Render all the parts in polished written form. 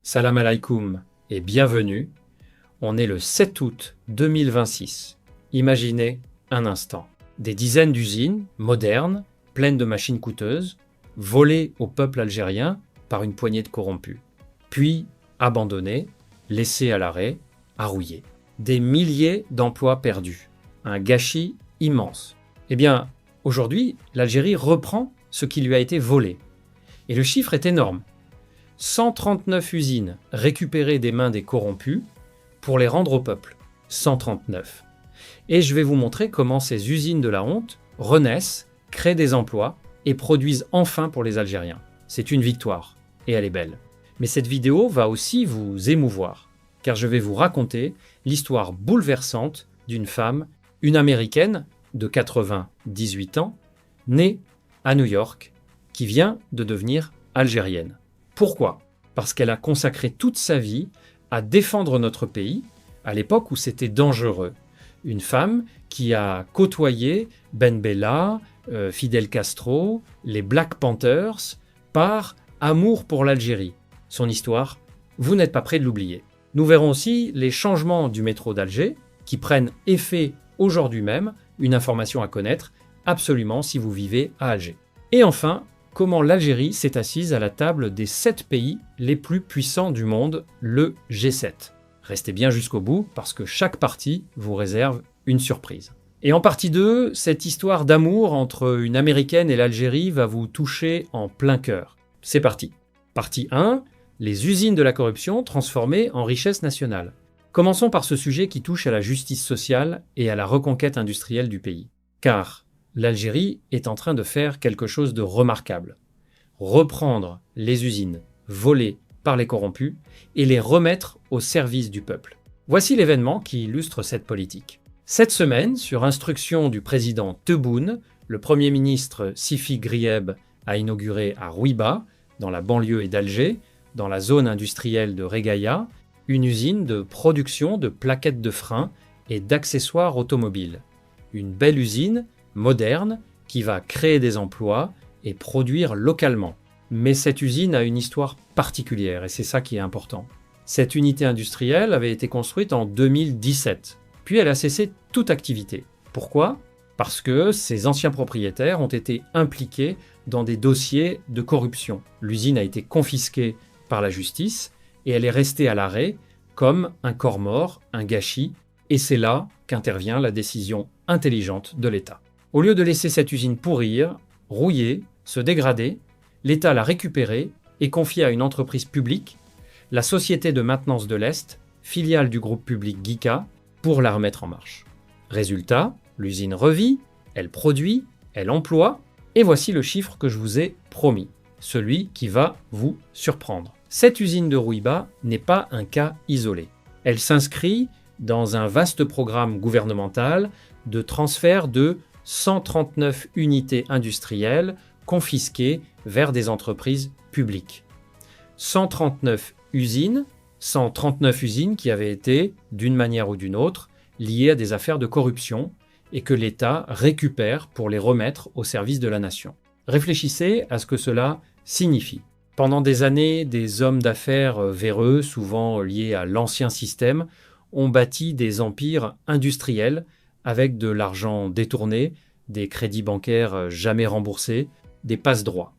Salam alaikum et bienvenue. On est le 7 août 2026. Imaginez un instant. Des dizaines d'usines modernes, pleines de machines coûteuses, volées au peuple algérien par une poignée de corrompus. Puis abandonnées, laissées à l'arrêt, à rouiller. Des milliers d'emplois perdus. Un gâchis immense. Eh bien, aujourd'hui, l'Algérie reprend ce qui lui a été volé. Et le chiffre est énorme. 139 usines récupérées des mains des corrompus pour les rendre au peuple. 139. Et je vais vous montrer comment ces usines de la honte renaissent, créent des emplois et produisent enfin pour les Algériens. C'est une victoire, et elle est belle. Mais cette vidéo va aussi vous émouvoir, car je vais vous raconter l'histoire bouleversante d'une femme, une Américaine de 98 ans, née à New York, qui vient de devenir algérienne. Pourquoi ? Parce qu'elle a consacré toute sa vie à défendre notre pays, à l'époque où c'était dangereux. Une femme qui a côtoyé Ben Bella, Fidel Castro, les Black Panthers, par amour pour l'Algérie. Son histoire, vous n'êtes pas prêt de l'oublier. Nous verrons aussi les changements du métro d'Alger qui prennent effet aujourd'hui même, une information à connaître absolument si vous vivez à Alger. Et enfin, comment l'Algérie s'est assise à la table des 7 pays les plus puissants du monde, le G7. Restez bien jusqu'au bout parce que chaque partie vous réserve une surprise. Et en partie 2, cette histoire d'amour entre une Américaine et l'Algérie va vous toucher en plein cœur. C'est parti. Partie 1, les usines de la corruption transformées en richesse nationale. Commençons par ce sujet qui touche à la justice sociale et à la reconquête industrielle du pays. Car l'Algérie est en train de faire quelque chose de remarquable. Reprendre les usines volées par les corrompus et les remettre au service du peuple. Voici l'événement qui illustre cette politique. Cette semaine, sur instruction du président Tebboune, le Premier ministre Sifi Grieb a inauguré à Rouiba, dans la banlieue d'Alger, dans la zone industrielle de Regaïa, une usine de production de plaquettes de frein et d'accessoires automobiles. Une belle usine moderne, qui va créer des emplois et produire localement. Mais cette usine a une histoire particulière et c'est ça qui est important. Cette unité industrielle avait été construite en 2017, puis elle a cessé toute activité. Pourquoi ? Parce que ses anciens propriétaires ont été impliqués dans des dossiers de corruption. L'usine a été confisquée par la justice et elle est restée à l'arrêt comme un corps mort, un gâchis, et c'est là qu'intervient la décision intelligente de l'État. Au lieu de laisser cette usine pourrir, rouiller, se dégrader, l'État l'a récupérée et confiée à une entreprise publique, la Société de maintenance de l'Est, filiale du groupe public GICA, pour la remettre en marche. Résultat, l'usine revit, elle produit, elle emploie, et voici le chiffre que je vous ai promis, celui qui va vous surprendre. Cette usine de Rouiba n'est pas un cas isolé. Elle s'inscrit dans un vaste programme gouvernemental de transfert de 139 unités industrielles confisquées vers des entreprises publiques. 139 usines qui avaient été, d'une manière ou d'une autre, liées à des affaires de corruption et que l'État récupère pour les remettre au service de la nation. Réfléchissez à ce que cela signifie. Pendant des années, des hommes d'affaires véreux, souvent liés à l'ancien système, ont bâti des empires industriels avec de l'argent détourné, des crédits bancaires jamais remboursés, des passe-droits.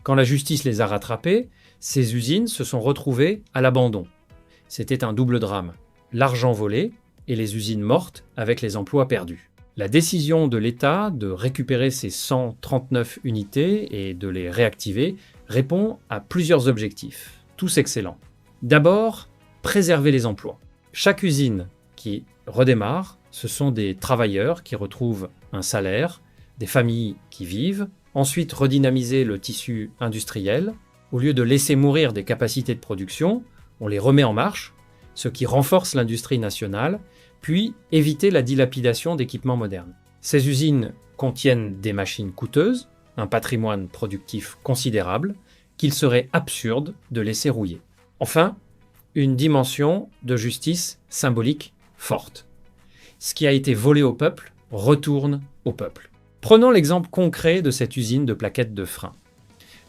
Quand la justice les a rattrapés, ces usines se sont retrouvées à l'abandon. C'était un double drame, l'argent volé et les usines mortes avec les emplois perdus. La décision de l'État de récupérer ces 139 unités et de les réactiver répond à plusieurs objectifs, tous excellents. D'abord, préserver les emplois. Chaque usine qui redémarre, ce sont des travailleurs qui retrouvent un salaire, des familles qui vivent, ensuite redynamiser le tissu industriel. Au lieu de laisser mourir des capacités de production, on les remet en marche, ce qui renforce l'industrie nationale, puis éviter la dilapidation d'équipements modernes. Ces usines contiennent des machines coûteuses, un patrimoine productif considérable, qu'il serait absurde de laisser rouiller. Enfin, une dimension de justice symbolique forte. Ce qui a été volé au peuple retourne au peuple. Prenons l'exemple concret de cette usine de plaquettes de frein.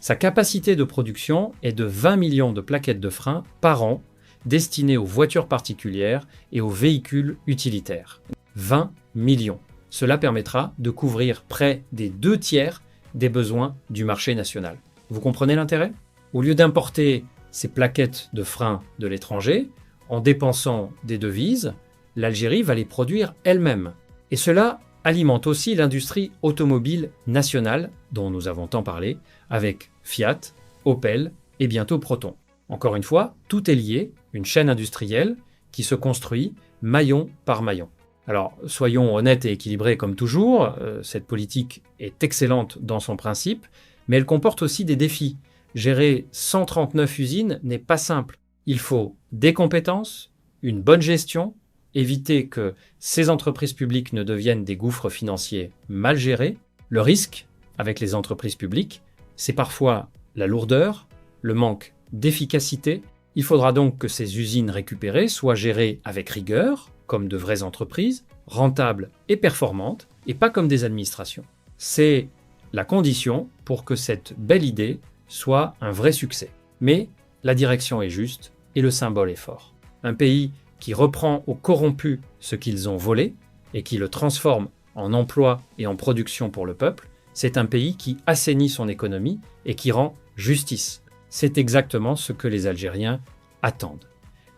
Sa capacité de production est de 20 millions de plaquettes de frein par an destinées aux voitures particulières et aux véhicules utilitaires. 20 millions. Cela permettra de couvrir près des 2/3 des besoins du marché national. Vous comprenez l'intérêt? Au lieu d'importer ces plaquettes de frein de l'étranger, en dépensant des devises, l'Algérie va les produire elle-même. Et cela alimente aussi l'industrie automobile nationale, dont nous avons tant parlé, avec Fiat, Opel et bientôt Proton. Encore une fois, tout est lié, une chaîne industrielle qui se construit maillon par maillon. Alors, soyons honnêtes et équilibrés comme toujours, cette politique est excellente dans son principe, mais elle comporte aussi des défis. Gérer 139 usines n'est pas simple. Il faut des compétences, une bonne gestion, éviter que ces entreprises publiques ne deviennent des gouffres financiers mal gérés. Le risque, avec les entreprises publiques, c'est parfois la lourdeur, le manque d'efficacité. Il faudra donc que ces usines récupérées soient gérées avec rigueur, comme de vraies entreprises, rentables et performantes, et pas comme des administrations. C'est la condition pour que cette belle idée soit un vrai succès. Mais la direction est juste et le symbole est fort. Un pays qui reprend aux corrompus ce qu'ils ont volé et qui le transforme en emploi et en production pour le peuple, c'est un pays qui assainit son économie et qui rend justice. C'est exactement ce que les Algériens attendent.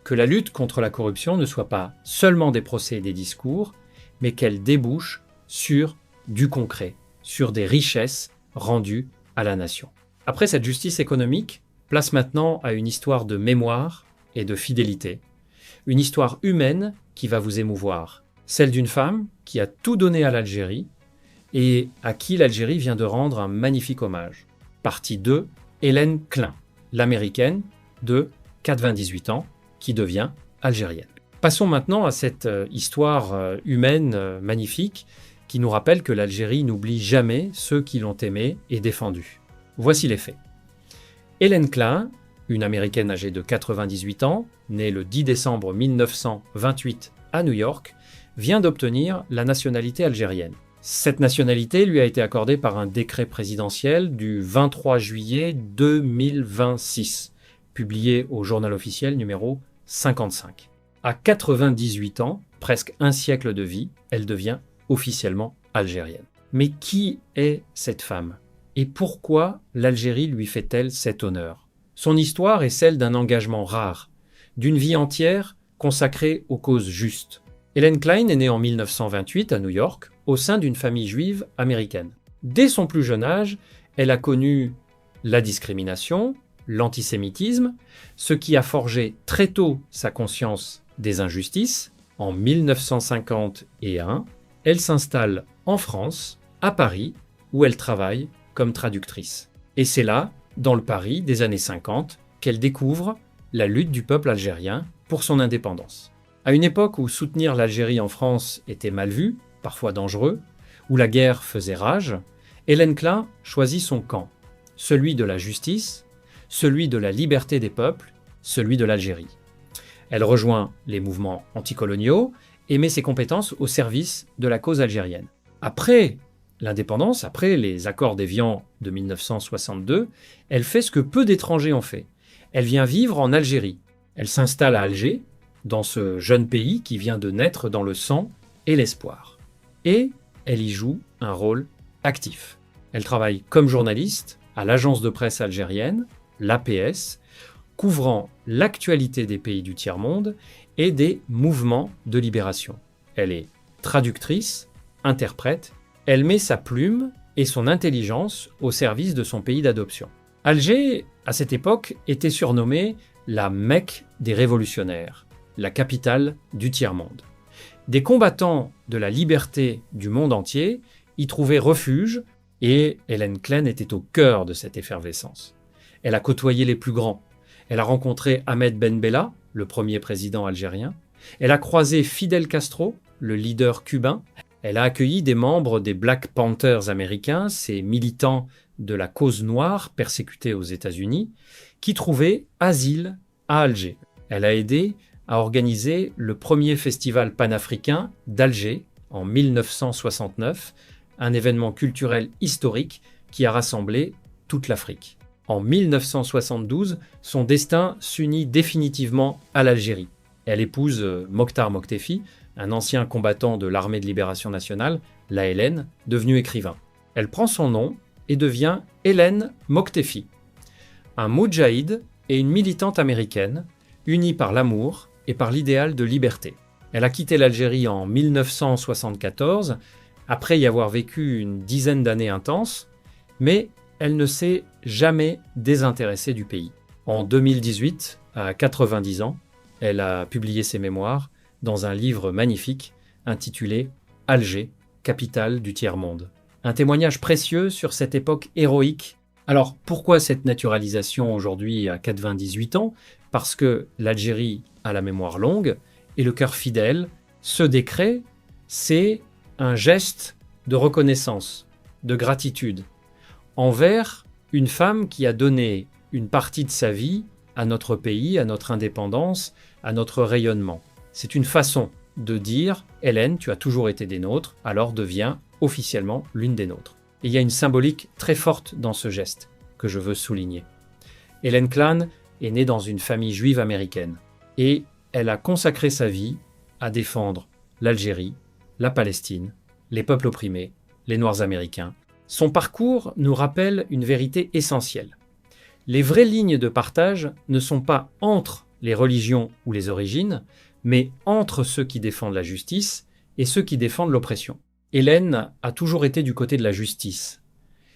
Que la lutte contre la corruption ne soit pas seulement des procès et des discours, mais qu'elle débouche sur du concret, sur des richesses rendues à la nation. Après cette justice économique, place maintenant à une histoire de mémoire et de fidélité. Une histoire humaine qui va vous émouvoir. Celle d'une femme qui a tout donné à l'Algérie et à qui l'Algérie vient de rendre un magnifique hommage. Partie 2, Hélène Klein, l'américaine de 98 ans, qui devient algérienne. Passons maintenant à cette histoire humaine magnifique qui nous rappelle que l'Algérie n'oublie jamais ceux qui l'ont aimée et défendue. Voici les faits. Hélène Klein, une américaine âgée de 98 ans, née le 10 décembre 1928 à New York, vient d'obtenir la nationalité algérienne. Cette nationalité lui a été accordée par un décret présidentiel du 23 juillet 2026, publié au Journal officiel numéro 55. À 98 ans, presque un siècle de vie, elle devient officiellement algérienne. Mais qui est cette femme? Et pourquoi l'Algérie lui fait-elle cet honneur? Son histoire est celle d'un engagement rare, d'une vie entière consacrée aux causes justes. Hélène Klein est née en 1928 à New York, au sein d'une famille juive américaine. Dès son plus jeune âge, elle a connu la discrimination, l'antisémitisme, ce qui a forgé très tôt sa conscience des injustices. En 1951, elle s'installe en France, à Paris, où elle travaille comme traductrice. Et c'est là, dans le Paris des années 50, qu'elle découvre la lutte du peuple algérien pour son indépendance. À une époque où soutenir l'Algérie en France était mal vu, parfois dangereux, où la guerre faisait rage, Hélène Klein choisit son camp, celui de la justice, celui de la liberté des peuples, celui de l'Algérie. Elle rejoint les mouvements anticoloniaux et met ses compétences au service de la cause algérienne. Après l'indépendance, après les accords d'Évian de 1962, elle fait ce que peu d'étrangers ont fait. Elle vient vivre en Algérie. Elle s'installe à Alger, dans ce jeune pays qui vient de naître dans le sang et l'espoir. Et elle y joue un rôle actif. Elle travaille comme journaliste à l'agence de presse algérienne, l'APS, couvrant l'actualité des pays du tiers-monde et des mouvements de libération. Elle est traductrice, interprète, elle met sa plume et son intelligence au service de son pays d'adoption. Alger, à cette époque, était surnommée la Mecque des révolutionnaires, la capitale du tiers-monde. Des combattants de la liberté du monde entier y trouvaient refuge et Hélène Klein était au cœur de cette effervescence. Elle a côtoyé les plus grands. Elle a rencontré Ahmed Ben Bella, le premier président algérien. Elle a croisé Fidel Castro, le leader cubain. Elle a accueilli des membres des Black Panthers américains, ces militants de la cause noire persécutés aux États-Unis, qui trouvaient asile à Alger. Elle a aidé à organiser le premier festival panafricain d'Alger en 1969, un événement culturel historique qui a rassemblé toute l'Afrique. En 1972, son destin s'unit définitivement à l'Algérie. Elle épouse Mokhtar Moktefi, un ancien combattant de l'Armée de Libération Nationale, l'ALN, devenu écrivain. Elle prend son nom et devient Hélène Moktefi, un moudjahid et une militante américaine, unie par l'amour et par l'idéal de liberté. Elle a quitté l'Algérie en 1974, après y avoir vécu une dizaine d'années intenses, mais elle ne s'est jamais désintéressée du pays. En 2018, à 90 ans, elle a publié ses mémoires dans un livre magnifique intitulé « Alger, capitale du tiers-monde ». Un témoignage précieux sur cette époque héroïque. Alors, pourquoi cette naturalisation aujourd'hui à 98 ans? Parce que l'Algérie a la mémoire longue et le cœur fidèle. Ce décret, c'est un geste de reconnaissance, de gratitude, envers une femme qui a donné une partie de sa vie à notre pays, à notre indépendance, à notre rayonnement. C'est une façon de dire « Hélène, tu as toujours été des nôtres, alors deviens officiellement l'une des nôtres ». Et il y a une symbolique très forte dans ce geste que je veux souligner. Hélène Klan est née dans une famille juive américaine et elle a consacré sa vie à défendre l'Algérie, la Palestine, les peuples opprimés, les Noirs américains. Son parcours nous rappelle une vérité essentielle. Les vraies lignes de partage ne sont pas entre les religions ou les origines, mais entre ceux qui défendent la justice et ceux qui défendent l'oppression. Hélène a toujours été du côté de la justice.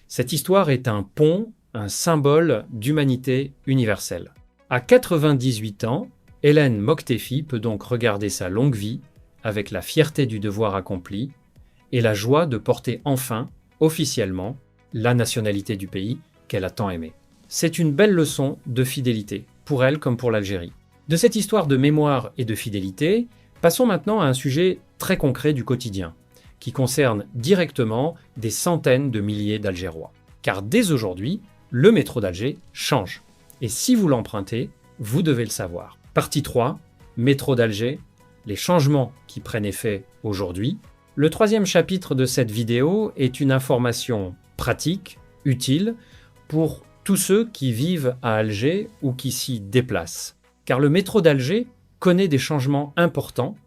Cette histoire est un pont, un symbole d'humanité universelle. À 98 ans, Hélène Moktefi peut donc regarder sa longue vie avec la fierté du devoir accompli et la joie de porter enfin, officiellement, la nationalité du pays qu'elle a tant aimé. C'est une belle leçon de fidélité, pour elle comme pour l'Algérie. De cette histoire de mémoire et de fidélité, passons maintenant à un sujet très concret du quotidien, qui concerne directement des centaines de milliers d'Algérois. Car dès aujourd'hui, le métro d'Alger change. Et si vous l'empruntez, vous devez le savoir. Partie 3, métro d'Alger, les changements qui prennent effet aujourd'hui. Le troisième chapitre de cette vidéo est une information pratique, utile, pour tous ceux qui vivent à Alger ou qui s'y déplacent. Car le métro d'Alger connaît des changements importants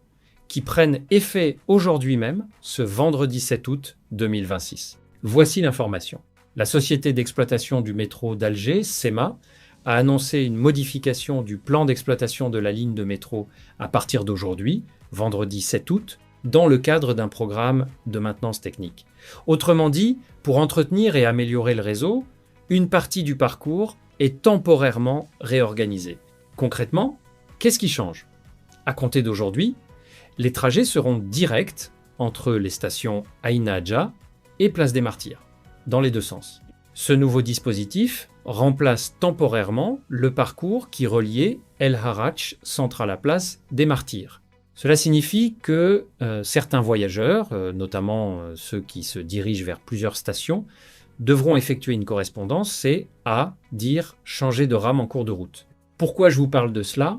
qui prennent effet aujourd'hui même, ce vendredi 7 août 2026. Voici l'information. La société d'exploitation du métro d'Alger, SEMA, a annoncé une modification du plan d'exploitation de la ligne de métro à partir d'aujourd'hui, vendredi 7 août, dans le cadre d'un programme de maintenance technique. Autrement dit, pour entretenir et améliorer le réseau, une partie du parcours est temporairement réorganisée. Concrètement, qu'est-ce qui change? À compter d'aujourd'hui, les trajets seront directs entre les stations Aïn Adja et Place des Martyrs, dans les deux sens. Ce nouveau dispositif remplace temporairement le parcours qui reliait El Harrach Central à Place des Martyrs. Cela signifie que certains voyageurs, notamment ceux qui se dirigent vers plusieurs stations, devront effectuer une correspondance, c'est dire changer de rame en cours de route. Pourquoi je vous parle de cela?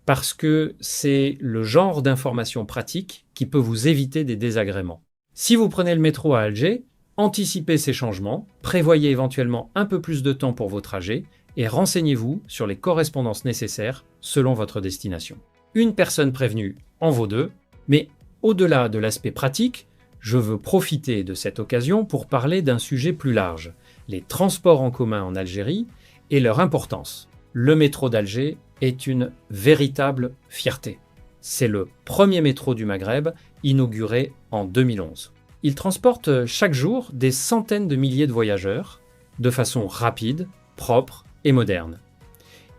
Parce que c'est le genre d'information pratique qui peut vous éviter des désagréments. Si vous prenez le métro à Alger, anticipez ces changements, prévoyez éventuellement un peu plus de temps pour vos trajets et renseignez-vous sur les correspondances nécessaires selon votre destination. Une personne prévenue en vaut deux, mais au-delà de l'aspect pratique, je veux profiter de cette occasion pour parler d'un sujet plus large, les transports en commun en Algérie et leur importance. Le métro d'Alger est une véritable fierté. C'est le premier métro du Maghreb, inauguré en 2011. Il transporte chaque jour des centaines de milliers de voyageurs, de façon rapide, propre et moderne.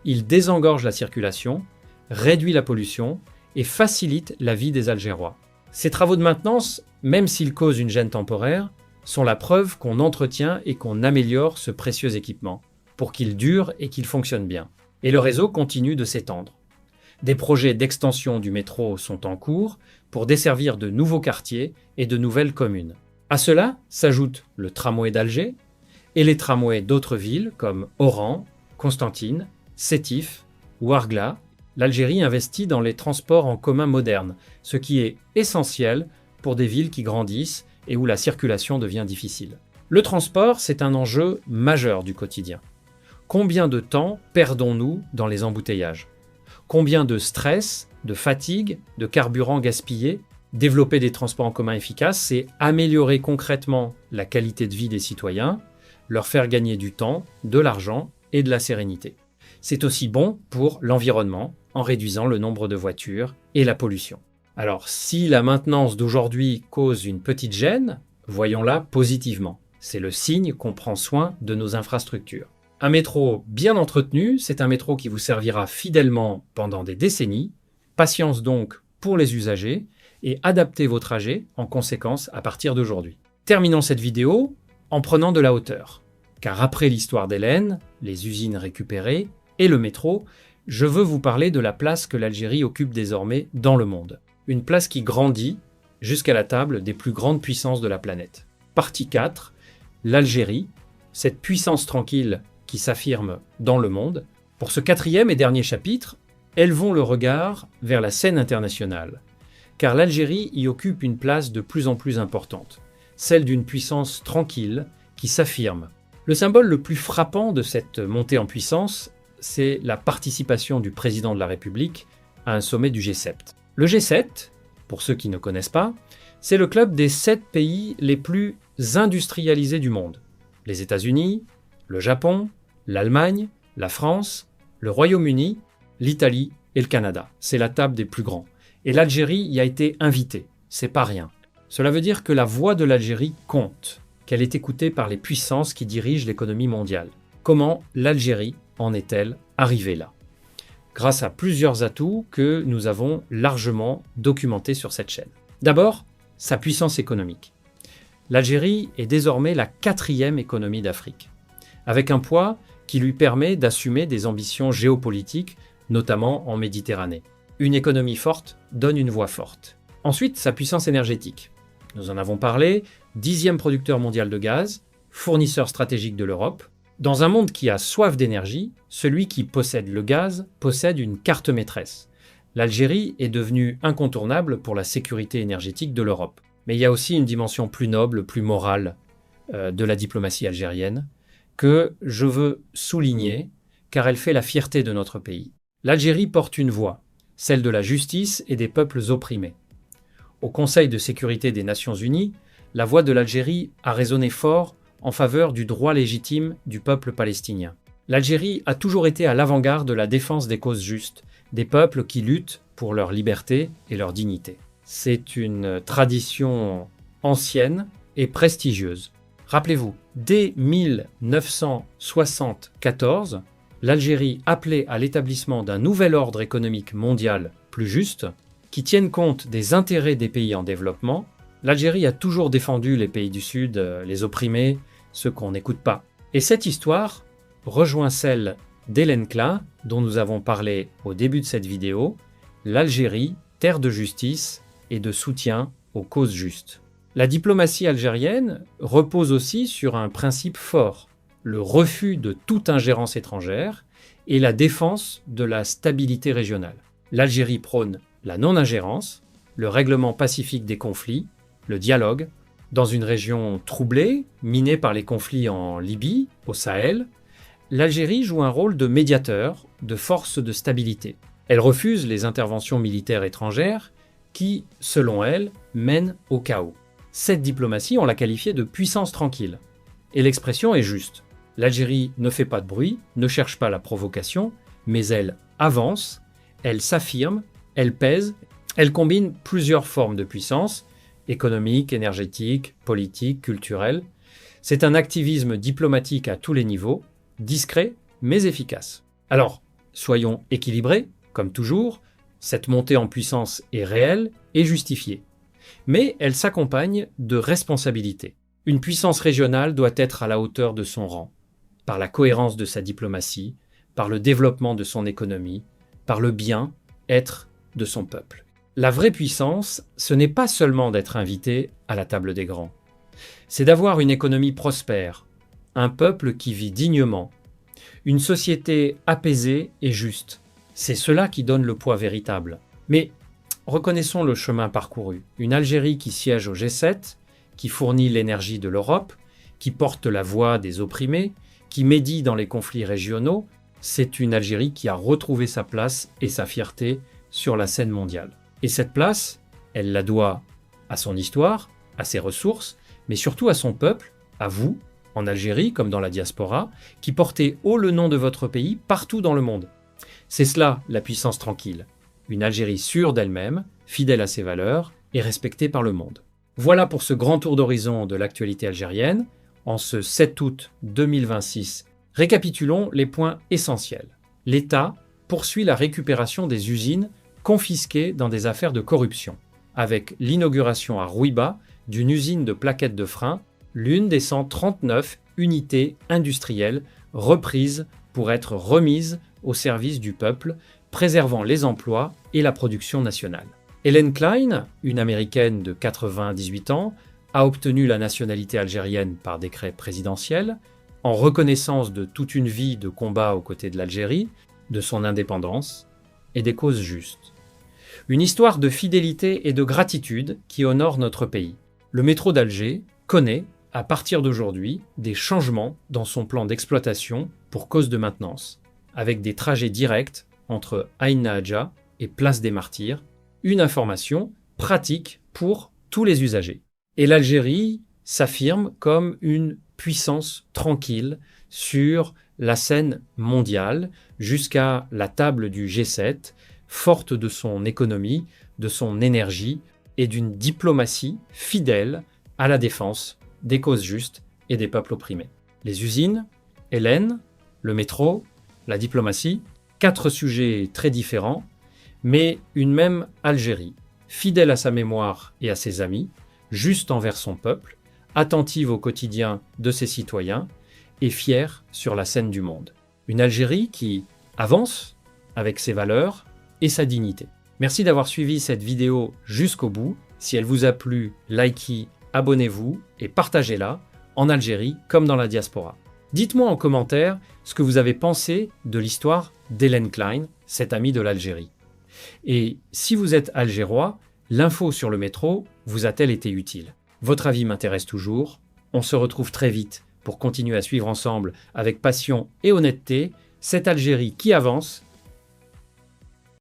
Il désengorge la circulation, réduit la pollution et facilite la vie des Algérois. Ces travaux de maintenance, même s'ils causent une gêne temporaire, sont la preuve qu'on entretient et qu'on améliore ce précieux équipement pour qu'il dure et qu'il fonctionne bien. Et le réseau continue de s'étendre. Des projets d'extension du métro sont en cours pour desservir de nouveaux quartiers et de nouvelles communes. À cela s'ajoute le tramway d'Alger et les tramways d'autres villes comme Oran, Constantine, Sétif ou Argla. L'Algérie investit dans les transports en commun modernes, ce qui est essentiel pour des villes qui grandissent et où la circulation devient difficile. Le transport, c'est un enjeu majeur du quotidien. Combien de temps perdons-nous dans les embouteillages? Combien de stress, de fatigue, de carburant gaspillé? Développer des transports en commun efficaces, c'est améliorer concrètement la qualité de vie des citoyens, leur faire gagner du temps, de l'argent et de la sérénité. C'est aussi bon pour l'environnement en réduisant le nombre de voitures et la pollution. Alors, si la maintenance d'aujourd'hui cause une petite gêne, voyons-la positivement. C'est le signe qu'on prend soin de nos infrastructures. Un métro bien entretenu, c'est un métro qui vous servira fidèlement pendant des décennies. Patience donc pour les usagers et adaptez vos trajets en conséquence à partir d'aujourd'hui. Terminons cette vidéo en prenant de la hauteur. Car après l'histoire d'Hélène, les usines récupérées et le métro, je veux vous parler de la place que l'Algérie occupe désormais dans le monde. Une place qui grandit jusqu'à la table des plus grandes puissances de la planète. Partie 4, l'Algérie, cette puissance tranquille qui s'affirme dans le monde. Pour ce 4e et dernier chapitre, élevons le regard vers la scène internationale, car l'Algérie y occupe une place de plus en plus importante, celle d'une puissance tranquille qui s'affirme. Le symbole le plus frappant de cette montée en puissance, c'est la participation du président de la République à un sommet du G7. Le G7, pour ceux qui ne connaissent pas, c'est le club des 7 pays les plus industrialisés du monde. Les États-Unis, le Japon, l'Allemagne, la France, le Royaume-Uni, l'Italie et le Canada. C'est la table des plus grands. Et l'Algérie y a été invitée. C'est pas rien. Cela veut dire que la voix de l'Algérie compte, qu'elle est écoutée par les puissances qui dirigent l'économie mondiale. Comment l'Algérie en est-elle arrivée là? Grâce à plusieurs atouts que nous avons largement documentés sur cette chaîne. D'abord, sa puissance économique. L'Algérie est désormais la 4e économie d'Afrique, avec un poids qui lui permet d'assumer des ambitions géopolitiques, notamment en Méditerranée. Une économie forte donne une voix forte. Ensuite, sa puissance énergétique. Nous en avons parlé, 10e producteur mondial de gaz, fournisseur stratégique de l'Europe. Dans un monde qui a soif d'énergie, celui qui possède le gaz possède une carte maîtresse. L'Algérie est devenue incontournable pour la sécurité énergétique de l'Europe. Mais il y a aussi une dimension plus noble, plus morale de la diplomatie algérienne que je veux souligner car elle fait la fierté de notre pays. L'Algérie porte une voix, celle de la justice et des peuples opprimés. Au Conseil de sécurité des Nations Unies, la voix de l'Algérie a résonné fort en faveur du droit légitime du peuple palestinien. L'Algérie a toujours été à l'avant-garde de la défense des causes justes, des peuples qui luttent pour leur liberté et leur dignité. C'est une tradition ancienne et prestigieuse. Rappelez-vous, dès 1974, l'Algérie appelait à l'établissement d'un nouvel ordre économique mondial plus juste, qui tienne compte des intérêts des pays en développement. L'Algérie a toujours défendu les pays du Sud, les opprimés, ceux qu'on n'écoute pas. Et cette histoire rejoint celle d'Hélène Klein, dont nous avons parlé au début de cette vidéo, l'Algérie, terre de justice et de soutien aux causes justes. La diplomatie algérienne repose aussi sur un principe fort, le refus de toute ingérence étrangère et la défense de la stabilité régionale. L'Algérie prône la non-ingérence, le règlement pacifique des conflits, le dialogue. Dans une région troublée, minée par les conflits en Libye, au Sahel, l'Algérie joue un rôle de médiateur, de force de stabilité. Elle refuse les interventions militaires étrangères qui, selon elle, mènent au chaos. Cette diplomatie, on l'a qualifiée de puissance tranquille. Et l'expression est juste. L'Algérie ne fait pas de bruit, ne cherche pas la provocation, mais elle avance, elle s'affirme, elle pèse, elle combine plusieurs formes de puissance, économique, énergétique, politique, culturelle. C'est un activisme diplomatique à tous les niveaux, discret mais efficace. Alors, soyons équilibrés, comme toujours, cette montée en puissance est réelle et justifiée. Mais elle s'accompagne de responsabilités. Une puissance régionale doit être à la hauteur de son rang, par la cohérence de sa diplomatie, par le développement de son économie, par le bien-être de son peuple. La vraie puissance, ce n'est pas seulement d'être invité à la table des grands. C'est d'avoir une économie prospère, un peuple qui vit dignement, une société apaisée et juste. C'est cela qui donne le poids véritable. Mais reconnaissons le chemin parcouru. Une Algérie qui siège au G7, qui fournit l'énergie de l'Europe, qui porte la voix des opprimés, qui médit dans les conflits régionaux, c'est une Algérie qui a retrouvé sa place et sa fierté sur la scène mondiale. Et cette place, elle la doit à son histoire, à ses ressources, mais surtout à son peuple, à vous, en Algérie comme dans la diaspora, qui portez haut le nom de votre pays partout dans le monde. C'est cela la puissance tranquille, une Algérie sûre d'elle-même, fidèle à ses valeurs et respectée par le monde. Voilà pour ce grand tour d'horizon de l'actualité algérienne. En ce 7 août 2026, récapitulons les points essentiels. L'État poursuit la récupération des usines confisquées dans des affaires de corruption, avec l'inauguration à Rouiba d'une usine de plaquettes de frein, l'une des 139 unités industrielles reprises pour être remises au service du peuple, préservant les emplois et la production nationale. Hélène Klein, une Américaine de 98 ans, a obtenu la nationalité algérienne par décret présidentiel, en reconnaissance de toute une vie de combat aux côtés de l'Algérie, de son indépendance et des causes justes. Une histoire de fidélité et de gratitude qui honore notre pays. Le métro d'Alger connaît, à partir d'aujourd'hui, des changements dans son plan d'exploitation pour cause de maintenance, avec des trajets directs entre Aïn Nahdja et Place des Martyrs, une information pratique pour tous les usagers. Et l'Algérie s'affirme comme une puissance tranquille sur la scène mondiale jusqu'à la table du G7, forte de son économie, de son énergie et d'une diplomatie fidèle à la défense des causes justes et des peuples opprimés. Les usines, Hélène, le métro, la diplomatie, 4 sujets très différents, mais une même Algérie, fidèle à sa mémoire et à ses amis, juste envers son peuple, attentive au quotidien de ses citoyens et fière sur la scène du monde. Une Algérie qui avance avec ses valeurs et sa dignité. Merci d'avoir suivi cette vidéo jusqu'au bout. Si elle vous a plu, likez, abonnez-vous et partagez-la en Algérie comme dans la diaspora. Dites-moi en commentaire ce que vous avez pensé de l'histoire d'Hélène Klein, cette amie de l'Algérie. Et si vous êtes algérois, l'info sur le métro vous a-t-elle été utile? Votre avis m'intéresse toujours. On se retrouve très vite pour continuer à suivre ensemble avec passion et honnêteté cette Algérie qui avance